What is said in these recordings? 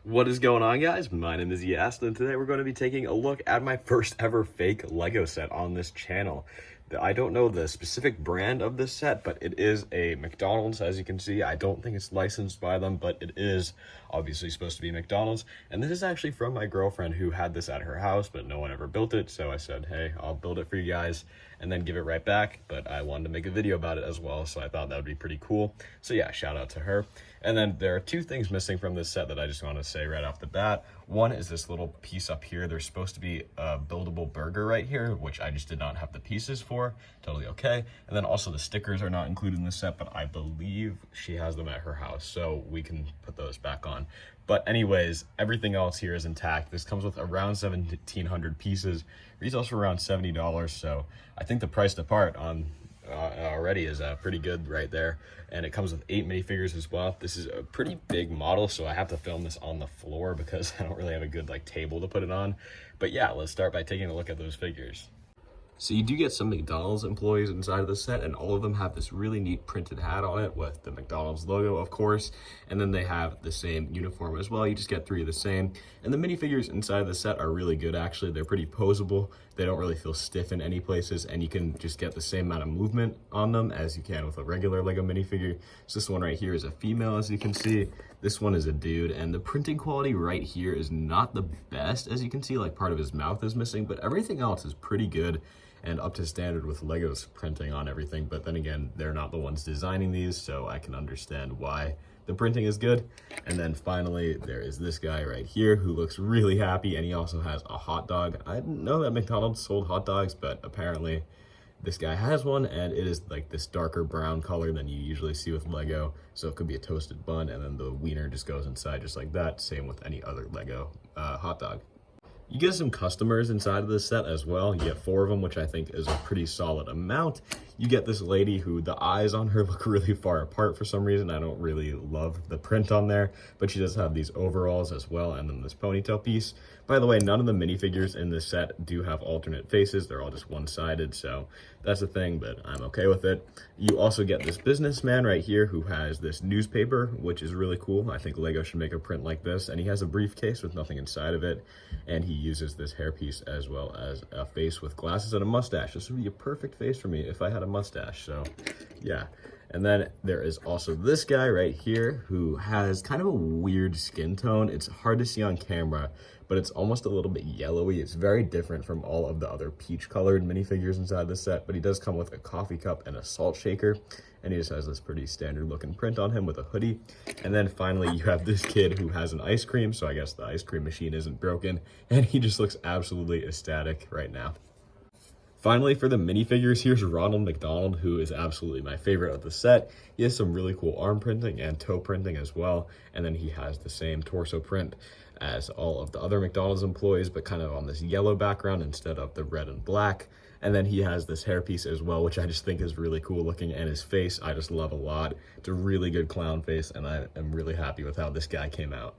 What is going on, guys? My name is Yast, and today we're going to be taking a look at my first ever fake Lego set on this channel. I don't know the specific brand of this set, but it is a McDonald's, as you can see. I don't think it's licensed by them, but it is obviously supposed to be McDonald's. And this is actually from my girlfriend who had this at her house, but no one ever built it. So I said, hey, I'll build it for you guys and then give it right back. But I wanted to make a video about it as well, so I thought that would be pretty cool. So yeah, shout out to her. And then there are two things missing from this set that I just want to say right off the bat. One is this little piece up here. There's supposed to be a buildable burger right here, which I just did not have the pieces for. Totally okay. And then also the stickers are not included in the set, but I believe she has them at her house, so we can put those back on. But anyways, everything else here is intact. This comes with around 1,700 pieces. Retails for around $70, so I think the price to part on already is pretty good right there. And it comes with 8 minifigures as well. This is a pretty big model, so I have to film this on the floor because I don't really have a good table to put it on. But yeah, let's start by taking a look at those figures. So you do get some McDonald's employees inside of the set, and all of them have this really neat printed hat on it with the McDonald's logo, of course. And then they have the same uniform as well. You just get 3 of the same. And the minifigures inside of the set are really good, actually. They're pretty posable. They don't really feel stiff in any places, and you can just get the same amount of movement on them as you can with a regular Lego minifigure. So this one right here is a female, as you can see. This one is a dude, and the printing quality right here is not the best, as you can see. Part of his mouth is missing, but everything else is pretty good and up to standard with Lego's printing on everything. But then again, they're not the ones designing these, so I can understand why the printing is good. And then finally, there is this guy right here who looks really happy, and he also has a hot dog. I didn't know that McDonald's sold hot dogs, but apparently this guy has one, and it is this darker brown color than you usually see with Lego. So it could be a toasted bun, and then the wiener just goes inside just like that. Same with any other Lego hot dog. You get some customers inside of this set as well. You get 4 of them, which I think is a pretty solid amount. You get this lady who the eyes on her look really far apart for some reason. I don't really love the print on there, but she does have these overalls as well, and then this ponytail piece. By the way, none of the minifigures in this set do have alternate faces. They're all just one-sided, so that's a thing, but I'm okay with it. You also get this businessman right here who has this newspaper, which is really cool. I think Lego should make a print like this, and he has a briefcase with nothing inside of it, and he uses this hairpiece as well as a face with glasses and a mustache. This would be a perfect face for me if I had a mustache, so yeah. And then there is also this guy right here who has kind of a weird skin tone. It's hard to see on camera, but it's almost a little bit yellowy. It's very different from all of the other peach colored minifigures inside the set, but he does come with a coffee cup and a salt shaker, and he just has this pretty standard looking print on him with a hoodie. And then finally you have this kid who has an ice cream, so I guess the ice cream machine isn't broken, and he just looks absolutely ecstatic right now. Finally, for the minifigures, here's Ronald McDonald, who is absolutely my favorite of the set. He has some really cool arm printing and toe printing as well, and then he has the same torso print as all of the other McDonald's employees, but kind of on this yellow background instead of the red and black. And then he has this hairpiece as well, which I just think is really cool looking, and his face I just love a lot. It's a really good clown face, and I am really happy with how this guy came out.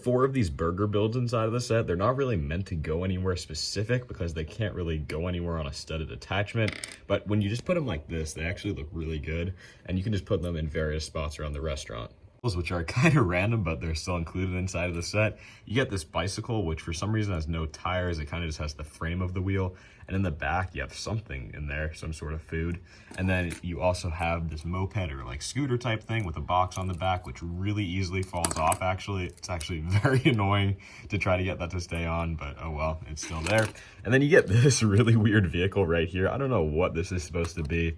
4 of these burger builds inside of the set, they're not really meant to go anywhere specific because they can't really go anywhere on a studded attachment. But when you just put them like this, they actually look really good, and you can just put them in various spots around the restaurant, which are kind of random, but they're still included inside of the set. You get this bicycle, which for some reason has no tires. It kind of just has the frame of the wheel. And in the back, you have something in there, some sort of food. And then you also have this moped or scooter type thing with a box on the back, which really easily falls off, actually. It's actually very annoying to try to get that to stay on, but oh well, it's still there. And then you get this really weird vehicle right here. I don't know what this is supposed to be.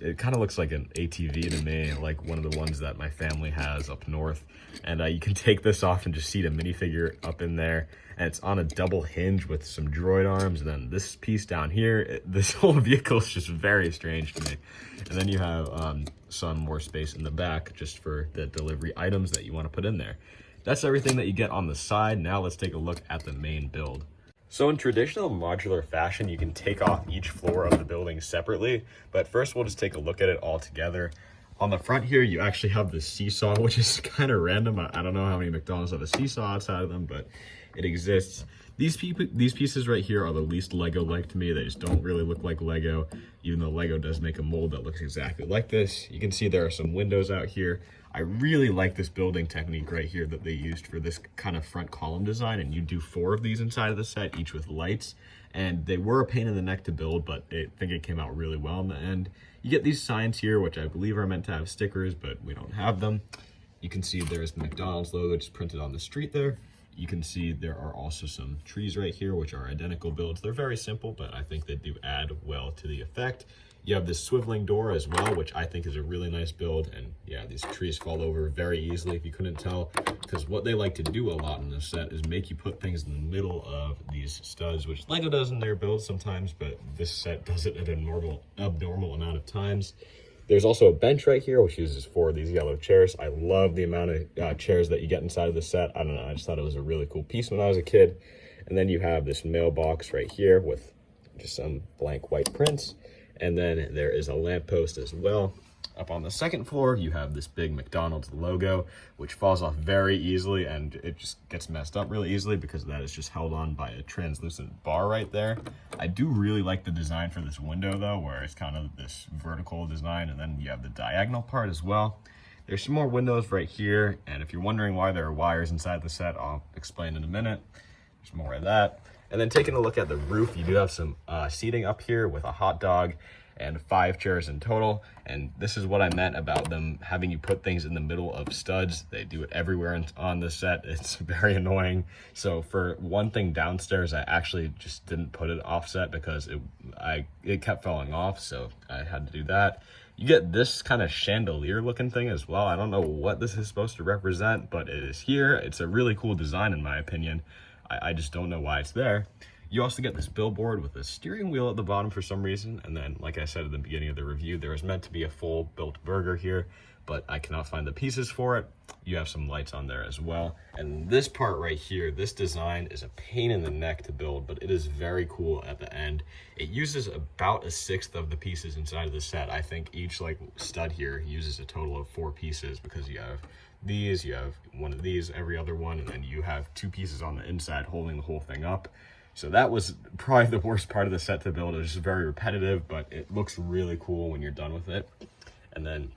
It kind of looks like an ATV to me, like one of the ones that my family has up north. And you can take this off and just seat a minifigure up in there. And it's on a double hinge with some droid arms. And then this piece down here, this whole vehicle is just very strange to me. And then you have some more space in the back just for the delivery items that you want to put in there. That's everything that you get on the side. Now let's take a look at the main build. So in traditional modular fashion, you can take off each floor of the building separately, but first we'll just take a look at it all together. On the front here, you actually have the seesaw, which is kind of random. I don't know how many McDonald's have a seesaw outside of them, but it exists. These pieces right here are the least Lego-like to me. They just don't really look like Lego, even though Lego does make a mold that looks exactly like this. You can see there are some windows out here. I really like this building technique right here that they used for this kind of front column design, and you do 4 of these inside of the set, each with lights. And they were a pain in the neck to build, but I think it came out really well in the end. You get these signs here, which I believe are meant to have stickers, but we don't have them. You can see there's the McDonald's logo just printed on the street there. You can see there are also some trees right here, which are identical builds. They're very simple, but I think they do add well to the effect. You have this swiveling door as well, which I think is a really nice build. And yeah, these trees fall over very easily, if you couldn't tell, because what they like to do a lot in this set is make you put things in the middle of these studs, which Lego does in their builds sometimes, but this set does it at a abnormal amount of times. There's also a bench right here, which uses 4 of these yellow chairs. I love the amount of chairs that you get inside of the set. I don't know, I just thought it was a really cool piece when I was a kid. And then you have this mailbox right here with just some blank white prints. And then there is a lamppost as well. Up on the second floor, you have this big McDonald's logo, which falls off very easily, and it just gets messed up really easily because that is just held on by a translucent bar right there. I do really like the design for this window though, where it's kind of this vertical design, and then you have the diagonal part as well. There's some more windows right here, and if you're wondering why there are wires inside the set, I'll explain in a minute. There's more of that. And then taking a look at the roof, you do have some seating up here with a hot dog and 5 chairs in total. And this is what I meant about them having you put things in the middle of studs. They do it everywhere on the set. It's very annoying. So for one thing downstairs, I actually just didn't put it offset because it kept falling off, so I had to do that. You get this kind of chandelier looking thing as well. I don't know what this is supposed to represent, but it is here. It's a really cool design in my opinion. I just don't know why it's there. You also get this billboard with a steering wheel at the bottom for some reason. And then, like I said at the beginning of the review, there is meant to be a full built burger here, but I cannot find the pieces for it. You have some lights on there as well. And this part right here, this design is a pain in the neck to build, but it is very cool at the end. It uses about 1/6 of the pieces inside of the set. I think each like stud here uses a total of 4 pieces because you have these, you have one of these, every other one, and then you have 2 pieces on the inside holding the whole thing up. So that was probably the worst part of the set to build. It was just very repetitive, but it looks really cool when you're done with it. And then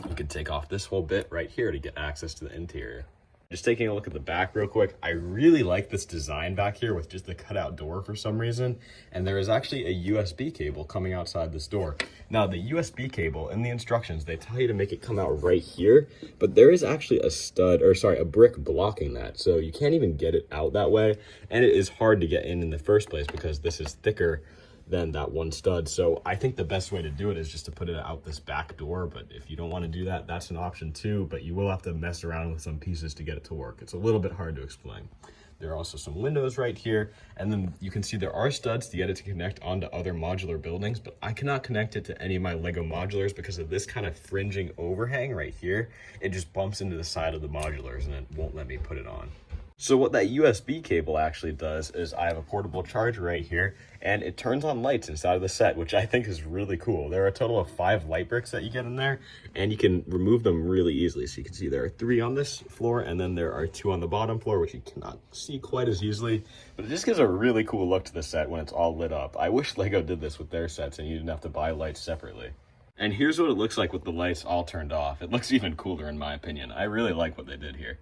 you can take off this whole bit right here to get access to the interior. Just taking a look at the back real quick, I really like this design back here with just the cutout door for some reason. And there is actually a USB cable coming outside this door. Now the USB cable in the instructions, they tell you to make it come out right here, but there is actually a brick blocking that. So you can't even get it out that way. And it is hard to get in the first place because this is thicker than that one stud. So I think the best way to do it is just to put it out this back door, but if you don't want to do that, that's an option too, but you will have to mess around with some pieces to get it to work. It's a little bit hard to explain. There are also some windows right here, and then you can see there are studs to get it to connect onto other modular buildings, but I cannot connect it to any of my Lego modulars because of this kind of fringing overhang right here. It just bumps into the side of the modulars and it won't let me put it on. So what that USB cable actually does is I have a portable charger right here, and it turns on lights inside of the set, which I think is really cool. There are a total of 5 light bricks that you get in there, and you can remove them really easily. So you can see there are 3 on this floor, and then there are 2 on the bottom floor, which you cannot see quite as easily, but it just gives a really cool look to the set when it's all lit up. I wish Lego did this with their sets and you didn't have to buy lights separately. And here's what it looks like with the lights all turned off. It looks even cooler in my opinion. I really like what they did here.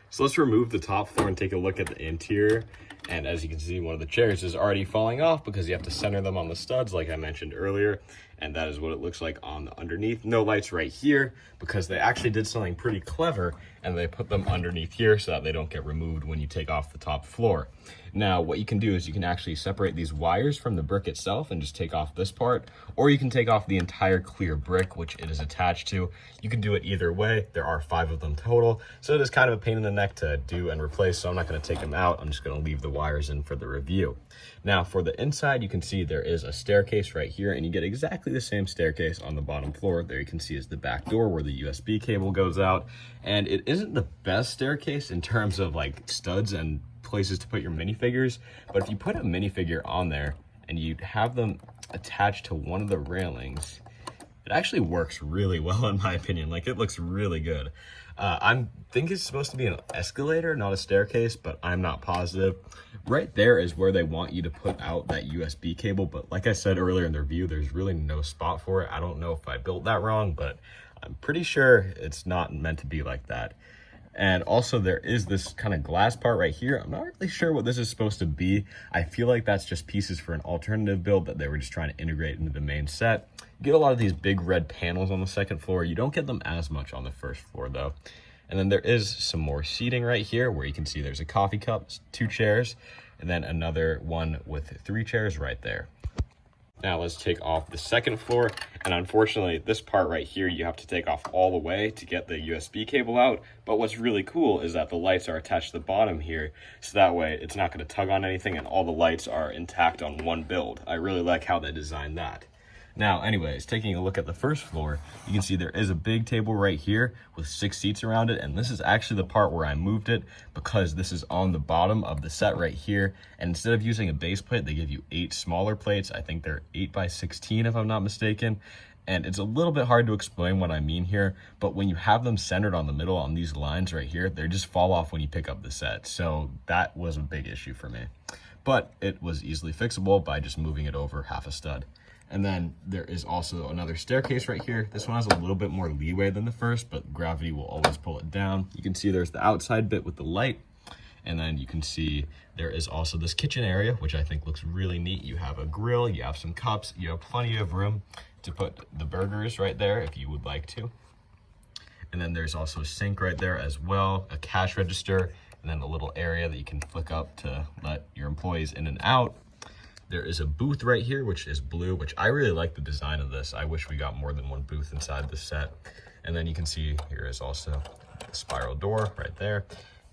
So let's remove the top floor and take a look at the interior. And as you can see, one of the chairs is already falling off because you have to center them on the studs like I mentioned earlier. And that is what it looks like on the underneath. No lights right here because they actually did something pretty clever and they put them underneath here so that they don't get removed when you take off the top floor. Now, what you can do is you can actually separate these wires from the brick itself and just take off this part, or you can take off the entire clear brick, which it is attached to. You can do it either way. There are 5 of them total, so it is kind of a pain in the neck to do and replace, so I'm not going to take them out. I'm just going to leave the wires in for the review. Now, for the inside, you can see there is a staircase right here, and you get exactly the same staircase on the bottom floor. There you can see is the back door where the USB cable goes out, and it isn't the best staircase in terms of like studs and places to put your minifigures, but if you put a minifigure on there and you have them attached to one of the railings, it actually works really well in my opinion. Like, it looks really good. I think it's supposed to be an escalator, not a staircase, but I'm not positive. Right there is where they want you to put out that USB cable, but like I said earlier in the review, there's really no spot for it. I don't know if I built that wrong, but I'm pretty sure it's not meant to be like that. And also there is this kind of glass part right here. I'm not really sure what this is supposed to be. I feel like that's just pieces for an alternative build that they were just trying to integrate into the main set. You get a lot of these big red panels on the second floor. You don't get them as much on the first floor though. And then there is some more seating right here where you can see there's a coffee cup, 2 chairs, and then another one with 3 chairs right there. Now let's take off the second floor, and unfortunately this part right here you have to take off all the way to get the USB cable out, but what's really cool is that the lights are attached to the bottom here, so that way it's not going to tug on anything and all the lights are intact on one build. I really like how they designed that. Now, anyways, taking a look at the first floor, you can see there is a big table right here with 6 seats around it, and this is actually the part where I moved it because this is on the bottom of the set right here, and instead of using a base plate, they give you 8 smaller plates. I think they're 8x16 if I'm not mistaken, and it's a little bit hard to explain what I mean here, but when you have them centered on the middle on these lines right here, they just fall off when you pick up the set, so that was a big issue for me. But it was easily fixable by just moving it over half a stud. And then there is also another staircase right here. This one has a little bit more leeway than the first, but gravity will always pull it down. You can see there's the outside bit with the light. And then you can see there is also this kitchen area, which I think looks really neat. You have a grill, you have some cups, you have plenty of room to put the burgers right there if you would like to. And then there's also a sink right there as well, a cash register, and then a little area that you can flick up to let your employees in and out. There is a booth right here, which is blue, which I really like the design of this. I wish we got more than one booth inside the set. And then you can see here is also a spiral door right there.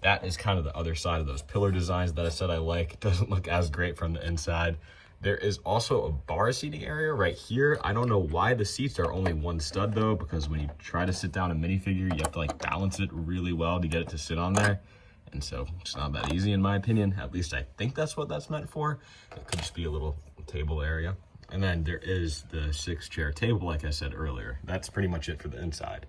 That is kind of the other side of those pillar designs that I said I like. It doesn't look as great from the inside. There is also a bar seating area right here. I don't know why the seats are only 1 stud though, because when you try to sit down a minifigure, you have to like balance it really well to get it to sit on there. And so it's not that easy in my opinion. At least I think that's what that's meant for. It could just be a little table area. And then there is the 6-chair table, like I said earlier. That's pretty much it for the inside.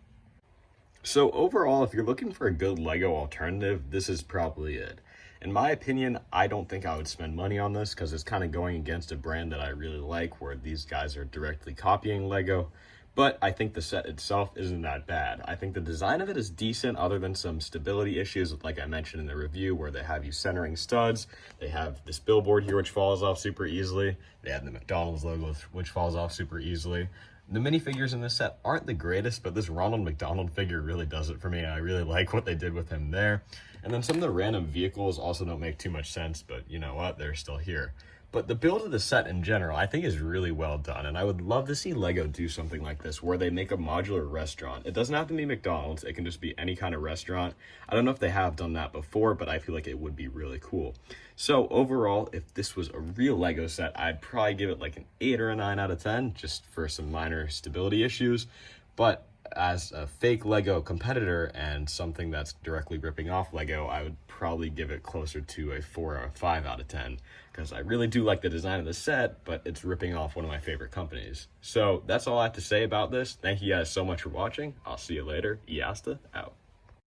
So overall, if you're looking for a good Lego alternative, this is probably it. In my opinion, I don't think I would spend money on this because it's kind of going against a brand that I really like where these guys are directly copying Lego. But I think the set itself isn't that bad. I think the design of it is decent other than some stability issues, like I mentioned in the review, where they have you centering studs. They have this billboard here, which falls off super easily. They have the McDonald's logo, which falls off super easily. The minifigures in this set aren't the greatest, but this Ronald McDonald figure really does it for me. I really like what they did with him there. And then some of the random vehicles also don't make too much sense, but you know what? They're still here. But the build of the set in general, I think is really well done. And I would love to see Lego do something like this where they make a modular restaurant. It doesn't have to be McDonald's. It can just be any kind of restaurant. I don't know if they have done that before, but I feel like it would be really cool. So overall, if this was a real Lego set, I'd probably give it like an 8 or a 9 out of 10 just for some minor stability issues. But as a fake Lego competitor and something that's directly ripping off Lego, I would probably give it closer to a 4 or a 5 out of 10 because I really do like the design of the set, but it's ripping off one of my favorite companies. So that's all I have to say about this. Thank you guys so much for watching. I'll see you later. Iasta out.